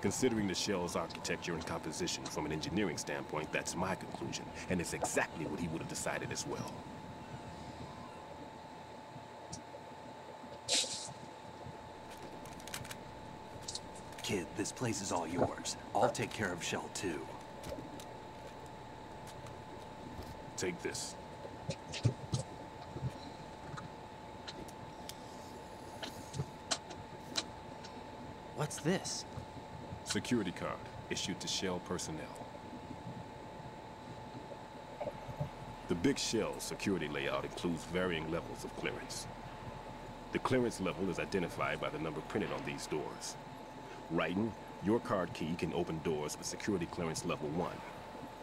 Considering the shell's architecture and composition from an engineering standpoint, that's my conclusion, and it's exactly what he would have decided as well. Kid, this place is all yours. I'll take care of shell 2. Take this. What's this? Security card issued to Shell personnel. The big Shell security layout includes varying levels of clearance. The clearance level is identified by the number printed on these doors. Raiden, your card key can open doors with security clearance level 1.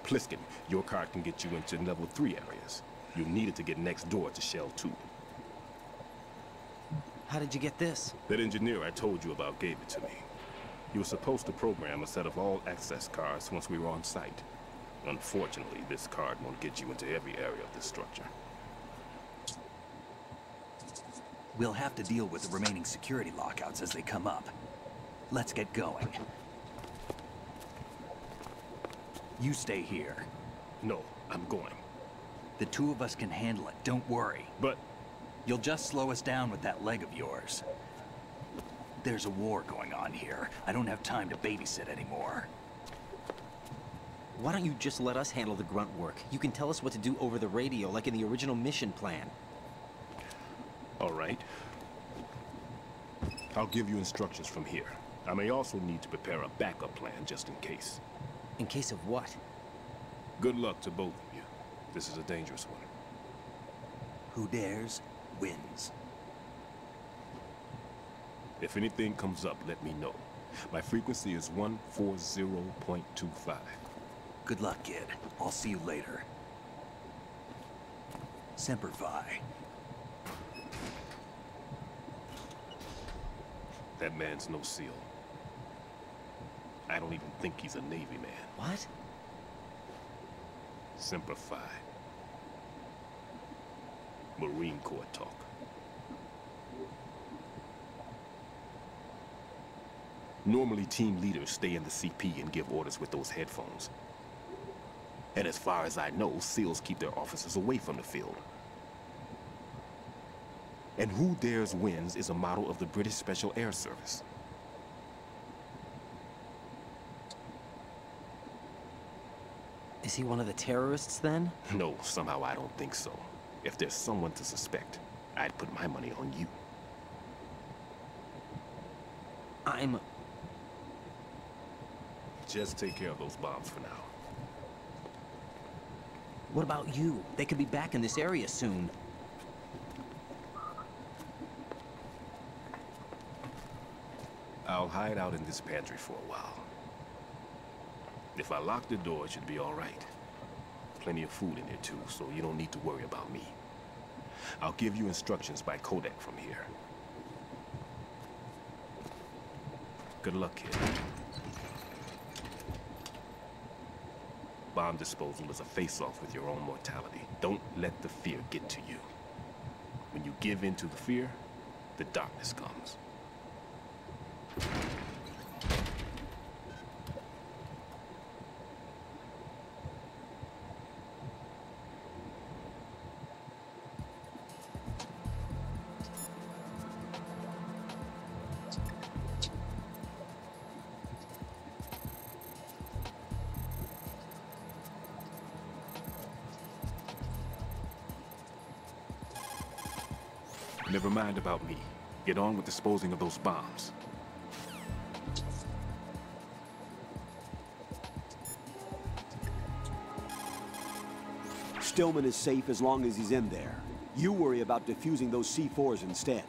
Pliskin, your card can get you into level 3 areas. You'll need it to get next door to Shell 2. How did you get this? That engineer I told you about gave it to me. He was supposed to program a set of all access cards once we were on site. Unfortunately, this card won't get you into every area of this structure. We'll have to deal with the remaining security lockouts as they come up. Let's get going. You stay here. No, I'm going. The 2 of us can handle it, don't worry. But You'll just slow us down with that leg of yours. There's a war going on here. I don't have time to babysit anymore. Why don't you just let us handle the grunt work? You can tell us what to do over the radio, like in the original mission plan. All right. I'll give you instructions from here. I may also need to prepare a backup plan just in case. In case of what? Good luck to both of you. This is a dangerous one. Who dares, wins. If anything comes up, let me know. My frequency is 140.25. Good luck, kid. I'll see you later. Semper Fi. That man's no SEAL. I don't even think he's a Navy man. What? Semper Fi. Marine Corps talk. Normally, team leaders stay in the CP and give orders with those headphones. And as far as I know, SEALs keep their officers away from the field. And Who Dares Wins is a motto of the British Special Air Service. Is he one of the terrorists, then? No, somehow I don't think so. If there's someone to suspect, I'd put my money on you. Just take care of those bombs for now. What about you? They could be back in this area soon. I'll hide out in this pantry for a while. If I lock the door, it should be all right. Plenty of food in there too, so you don't need to worry about me. I'll give you instructions by codec from here. Good luck, kid. Bomb disposal is a face-off with your own mortality. Don't let the fear get to you. When you give in to the fear, the darkness comes. Never mind about me. Get on with disposing of those bombs. Stillman is safe as long as he's in there. You worry about defusing those C4s instead.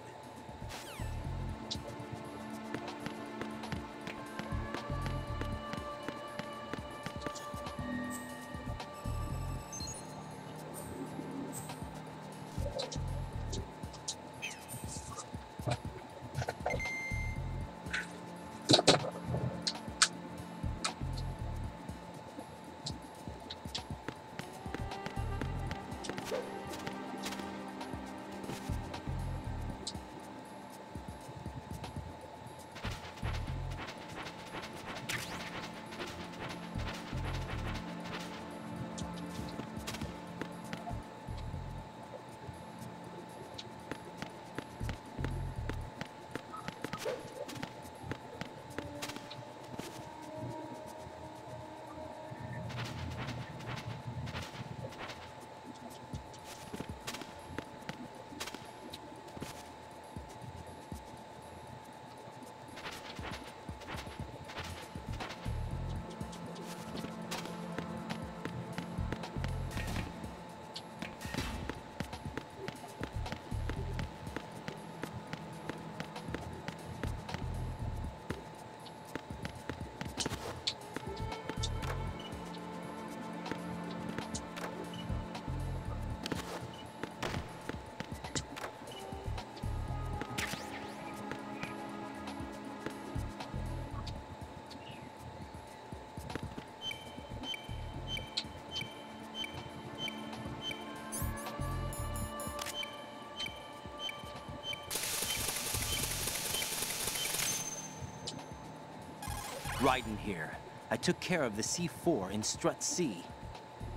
Right in here. I took care of the C4 in Strut C.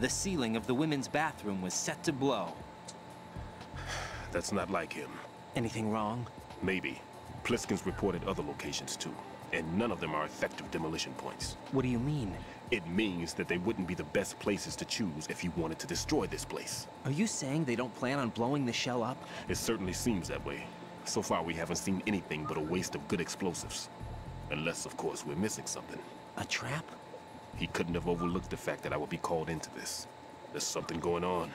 The ceiling of the women's bathroom was set to blow. That's not like him. Anything wrong? Maybe. Pliskin's reported other locations too, and none of them are effective demolition points. What do you mean? It means that they wouldn't be the best places to choose if you wanted to destroy this place. Are you saying they don't plan on blowing the shell up? It certainly seems that way. So far, we haven't seen anything but a waste of good explosives. Unless, of course, we're missing something. A trap? He couldn't have overlooked the fact that I would be called into this. There's something going on.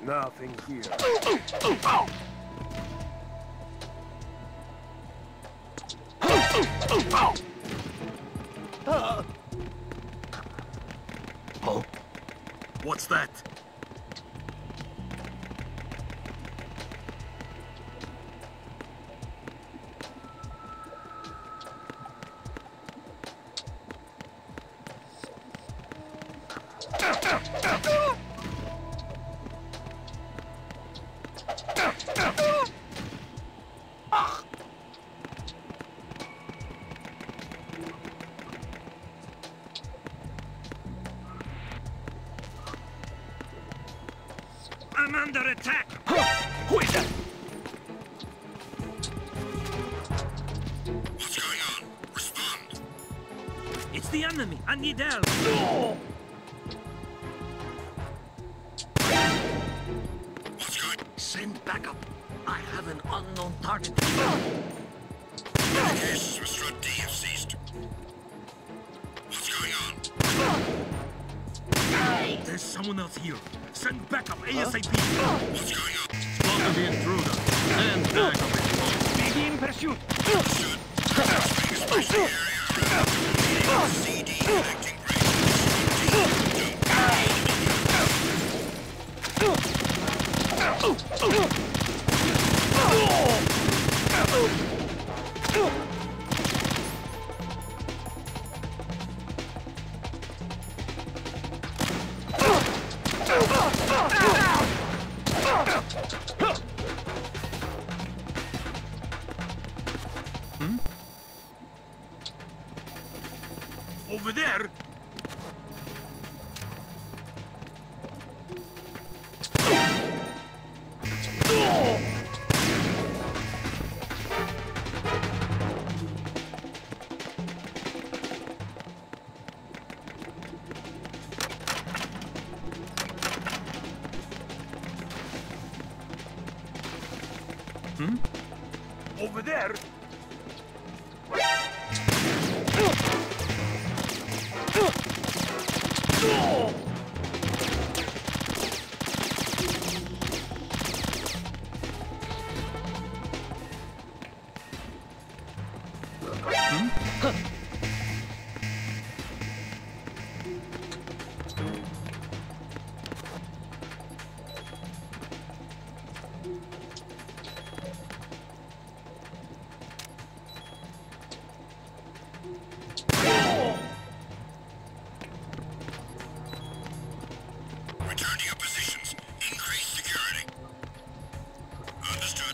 Nothing here. Oh, what's that? I'm under attack! Who is that? What's going on? Respond! It's the enemy! I need help! No! What's going on? Send backup! I have an unknown target. Communications with Strut D have ceased. What's going on? There's someone else here. Send backup ASAP. What's going on? Spotted the intruder. Send backup. Begin pursuit! CD connecting over there. Over there.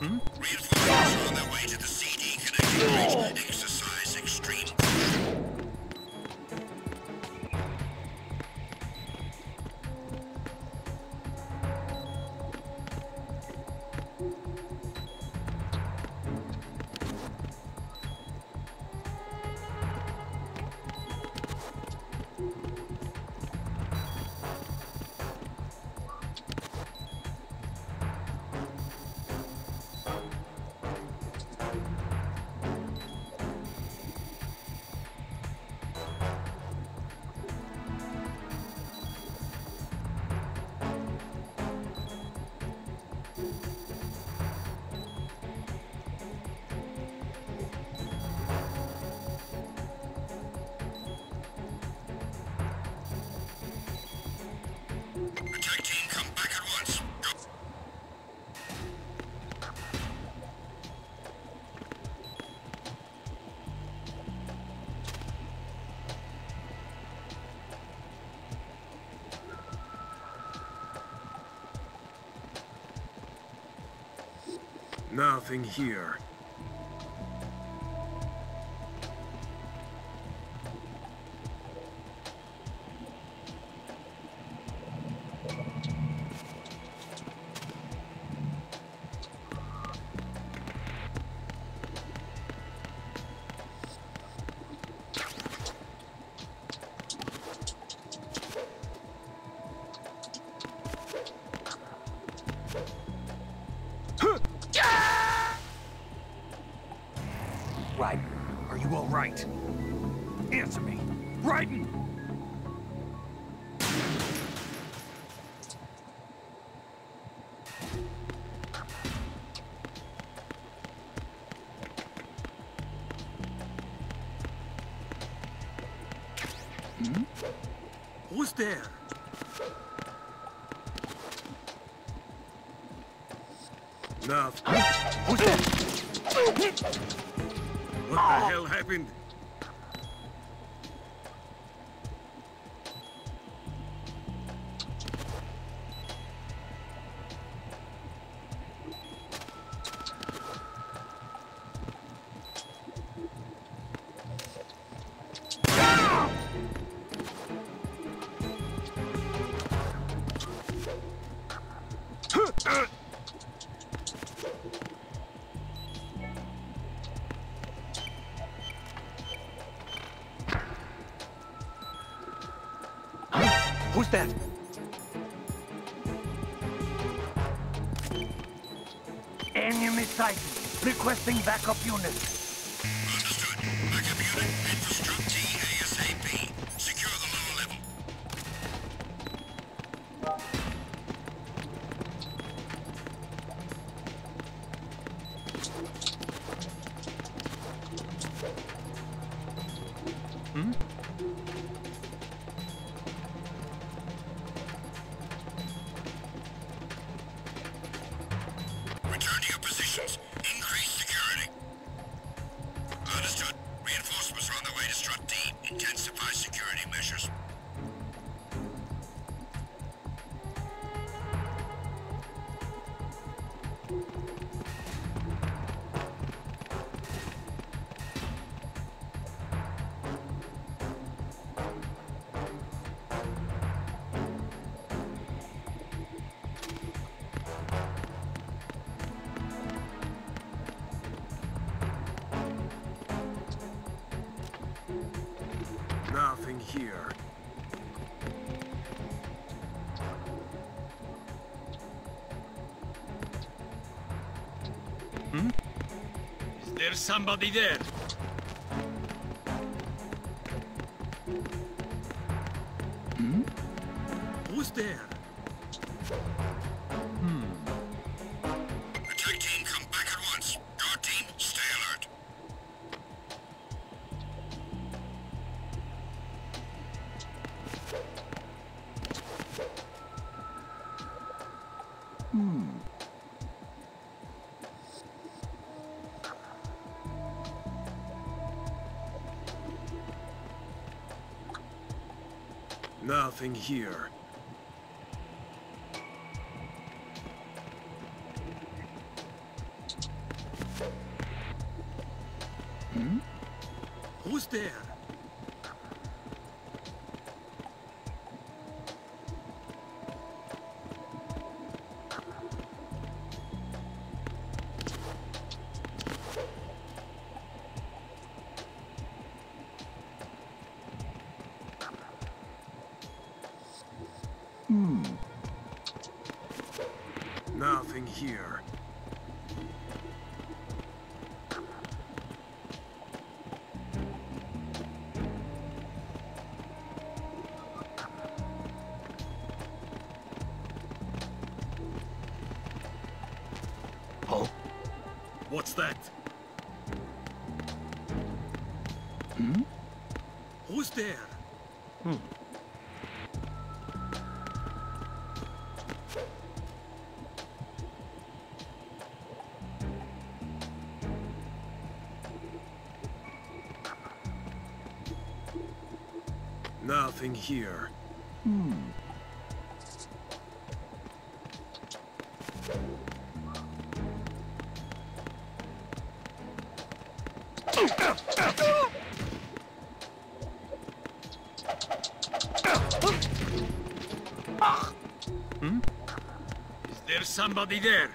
Reinforcements are on their way to the CD connecting bridge. Exercise extreme caution. Nothing here. Raiden, are you all right? Answer me. Raiden! Hmm? Who's there? Nothing. Who's that? What the hell happened? Who's that? Enemy sighted. Requesting backup units. Understood. Backup unit, infrastructure T ASAP. Secure the lower level. Hmm? Return to your positions. Increase security. Understood. Reinforcements are on their way to Strut D. Intensify security measures. Nothing here. Hmm? Is there somebody there? Hmm? Who's there? Attack team, come back at once. Guard team, stay alert. Nothing here. Who's there? Nothing here. Huh? What's that? Who's there? Nothing here. Is there somebody there?